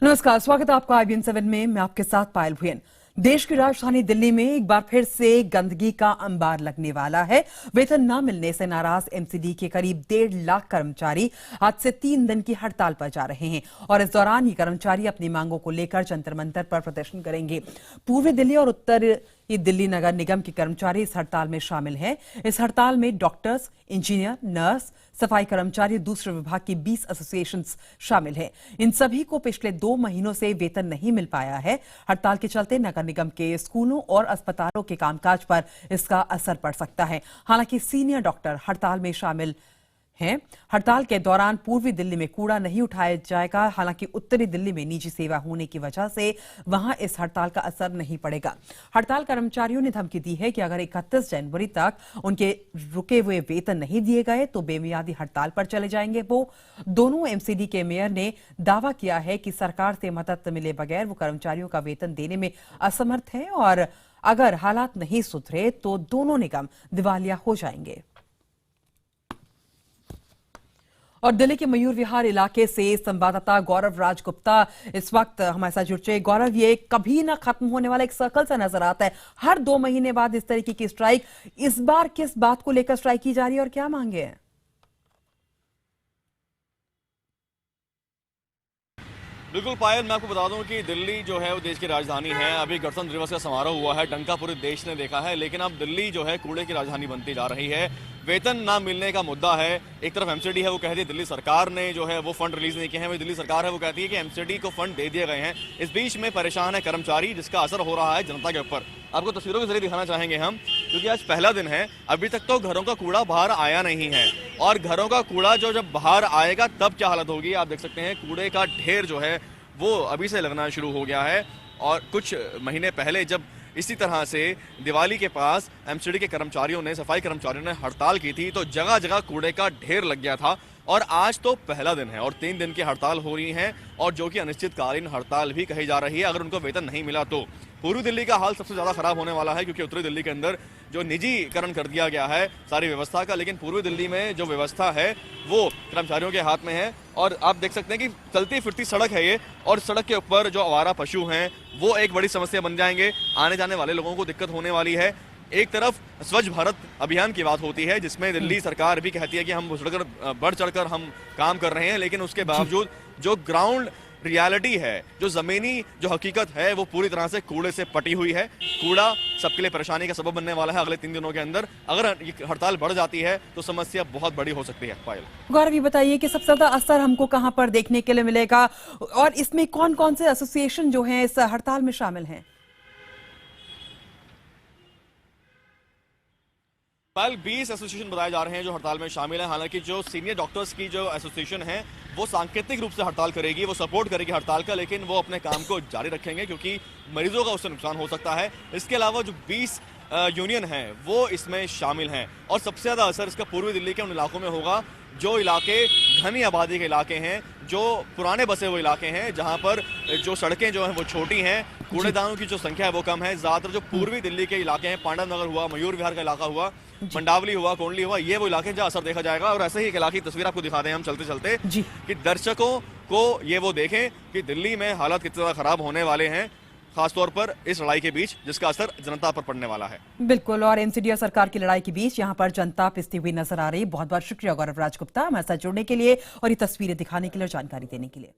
नमस्कार, स्वागत है आपका IBN 7 में। मैं आपके साथ पायल भुयन। देश की राजधानी दिल्ली में एक बार फिर से गंदगी का अंबार लगने वाला है। वेतन न मिलने से नाराज MCD के करीब 1.5 लाख कर्मचारी आज से 3 दिन की हड़ताल पर जा रहे हैं और इस दौरान ये कर्मचारी अपनी मांगों को लेकर जंतर मंतर पर प्रदर्शन करेंगे। पूर्वी दिल्ली और उत्तर दिल्ली नगर निगम के कर्मचारी इस हड़ताल में शामिल हैं। इस हड़ताल में डॉक्टर्स, इंजीनियर, नर्स, सफाई कर्मचारी, दूसरे विभाग की 20 एसोसिएशंस शामिल हैं। इन सभी को पिछले 2 महीनों से वेतन नहीं मिल पाया है। हड़ताल के चलते नगर निगम के स्कूलों और अस्पतालों के कामकाज पर इसका असर पड़ सकता है। हालांकि सीनियर डॉक्टर हड़ताल में शामिल हैं। हड़ताल के दौरान पूर्वी दिल्ली में कूड़ा नहीं उठाया जाएगा। हालांकि उत्तरी दिल्ली में निजी सेवा होने की वजह से वहां इस हड़ताल का असर नहीं पड़ेगा। हड़ताल कर्मचारियों ने धमकी दी है कि अगर 31 जनवरी तक उनके रुके हुए वेतन नहीं दिए गए तो बेमियादी हड़ताल पर चले जाएंगे। वो दोनों MCD के मेयर ने दावा किया है कि सरकार से मदद मिले बगैर वो कर्मचारियों का वेतन देने में असमर्थ है और अगर हालात नहीं सुधरे तो दोनों निगम दिवालिया हो जाएंगे। और दिल्ली के मयूर विहार इलाके से संवाददाता गौरव राजगुप्ता इस वक्त हमारे साथ जुड़ चुके। गौरव, ये कभी ना खत्म होने वाला एक सर्कल सा नजर आता है। हर 2 महीने बाद इस तरीके की स्ट्राइक। इस बार किस बात को लेकर स्ट्राइक की जा रही है और क्या मांगे हैं? बिल्कुल पायल, मैं आपको बता दूं कि दिल्ली जो है वो देश की राजधानी है। अभी गणतंत्र दिवस का समारोह हुआ है, डंका पूरे देश ने देखा है, लेकिन अब दिल्ली जो है कूड़े की राजधानी बनती जा रही है। वेतन ना मिलने का मुद्दा है। एक तरफ MCD है, वो कहती है दिल्ली सरकार ने जो है वो फंड रिलीज नहीं किए हैं। वही दिल्ली सरकार है, वो कहती है कि MCD को फंड दे दिए गए हैं। इस बीच में परेशान है कर्मचारी, जिसका असर हो रहा है जनता के ऊपर। आपको तस्वीरों के जरिए दिखाना चाहेंगे हम, क्योंकि आज पहला दिन है। अभी तक तो घरों का कूड़ा बाहर आया नहीं है और घरों का कूड़ा जो जब बाहर आएगा तब क्या हालत होगी आप देख सकते हैं। कूड़े का ढेर जो है वो अभी से लगना शुरू हो गया है। और कुछ महीने पहले जब इसी तरह से दिवाली के पास MCD के कर्मचारियों ने, सफाई कर्मचारियों ने हड़ताल की थी तो जगह जगह कूड़े का ढेर लग गया था। और आज तो पहला दिन है और 3 दिन की हड़ताल हो रही है और जो कि अनिश्चितकालीन हड़ताल भी कही जा रही है। अगर उनको वेतन नहीं मिला तो पूर्वी दिल्ली का हाल सबसे ज़्यादा खराब होने वाला है, क्योंकि उत्तरी दिल्ली के अंदर जो निजीकरण कर दिया गया है सारी व्यवस्था का, लेकिन पूर्वी दिल्ली में जो व्यवस्था है वो कर्मचारियों के हाथ में है। और आप देख सकते हैं कि चलती फिरती सड़क है ये, और सड़क के ऊपर जो आवारा पशु हैं वो एक बड़ी समस्या बन जाएंगे। आने जाने वाले लोगों को दिक्कत होने वाली है। एक तरफ स्वच्छ भारत अभियान की बात होती है, जिसमें दिल्ली सरकार भी कहती है कि हम बढ़ चढ़कर हम काम कर रहे हैं, लेकिन उसके बावजूद जो ग्राउंड रियलिटी है, जो जमीनी जो हकीकत है, वो पूरी तरह से कूड़े से पटी हुई है। कूड़ा सबके लिए परेशानी का सबब बनने वाला है अगले 3 दिनों के अंदर। अगर ये हड़ताल बढ़ जाती है तो समस्या बहुत बड़ी हो सकती है। पायल, गौरव, ये बताइए कि सबसे ज्यादा असर हमको कहां पर देखने के लिए मिलेगा और इसमें कौन कौन से एसोसिएशन जो हैं इस हड़ताल में शामिल हैं? पायल, 20 एसोसिएशन बताए जा रहे हैं जो हड़ताल में शामिल हैं। हालांकि जो सीनियर डॉक्टर्स की जो एसोसिएशन है वो सांकेतिक रूप से हड़ताल करेगी, वो सपोर्ट करेगी हड़ताल का, लेकिन वो अपने काम को जारी रखेंगे क्योंकि मरीजों का उससे नुकसान हो सकता है। इसके अलावा जो 20 यूनियन हैं वो इसमें शामिल हैं और सबसे ज़्यादा असर इसका पूर्वी दिल्ली के उन इलाकों में होगा जो इलाके घनी आबादी के इलाके हैं, जो पुराने बसे हुए इलाके हैं, जहां पर जो सड़कें जो हैं वो छोटी हैं, कूड़ेदानों की जो संख्या है वो कम है। ज़्यादातर जो पूर्वी दिल्ली के इलाके हैं, पांडव नगर हुआ, मयूर विहार का इलाका हुआ, मंडावली हुआ, कोंडली हुआ, ये वो इलाके जहाँ असर देखा जाएगा। और ऐसे ही एक इलाके की तस्वीर आपको दिखा दें हम चलते चलते, कि दर्शकों को ये वो देखें कि दिल्ली में हालात कितने ज़्यादा खराब होने वाले हैं, खासतौर पर इस लड़ाई के बीच जिसका असर जनता पर पड़ने वाला है। बिल्कुल, और MCD और सरकार की लड़ाई के बीच यहाँ पर जनता पिसती हुई नजर आ रही है। बहुत बहुत शुक्रिया गौरव राजगुप्ता हमारे साथ जुड़ने के लिए और ये तस्वीरें दिखाने के लिए और जानकारी देने के लिए।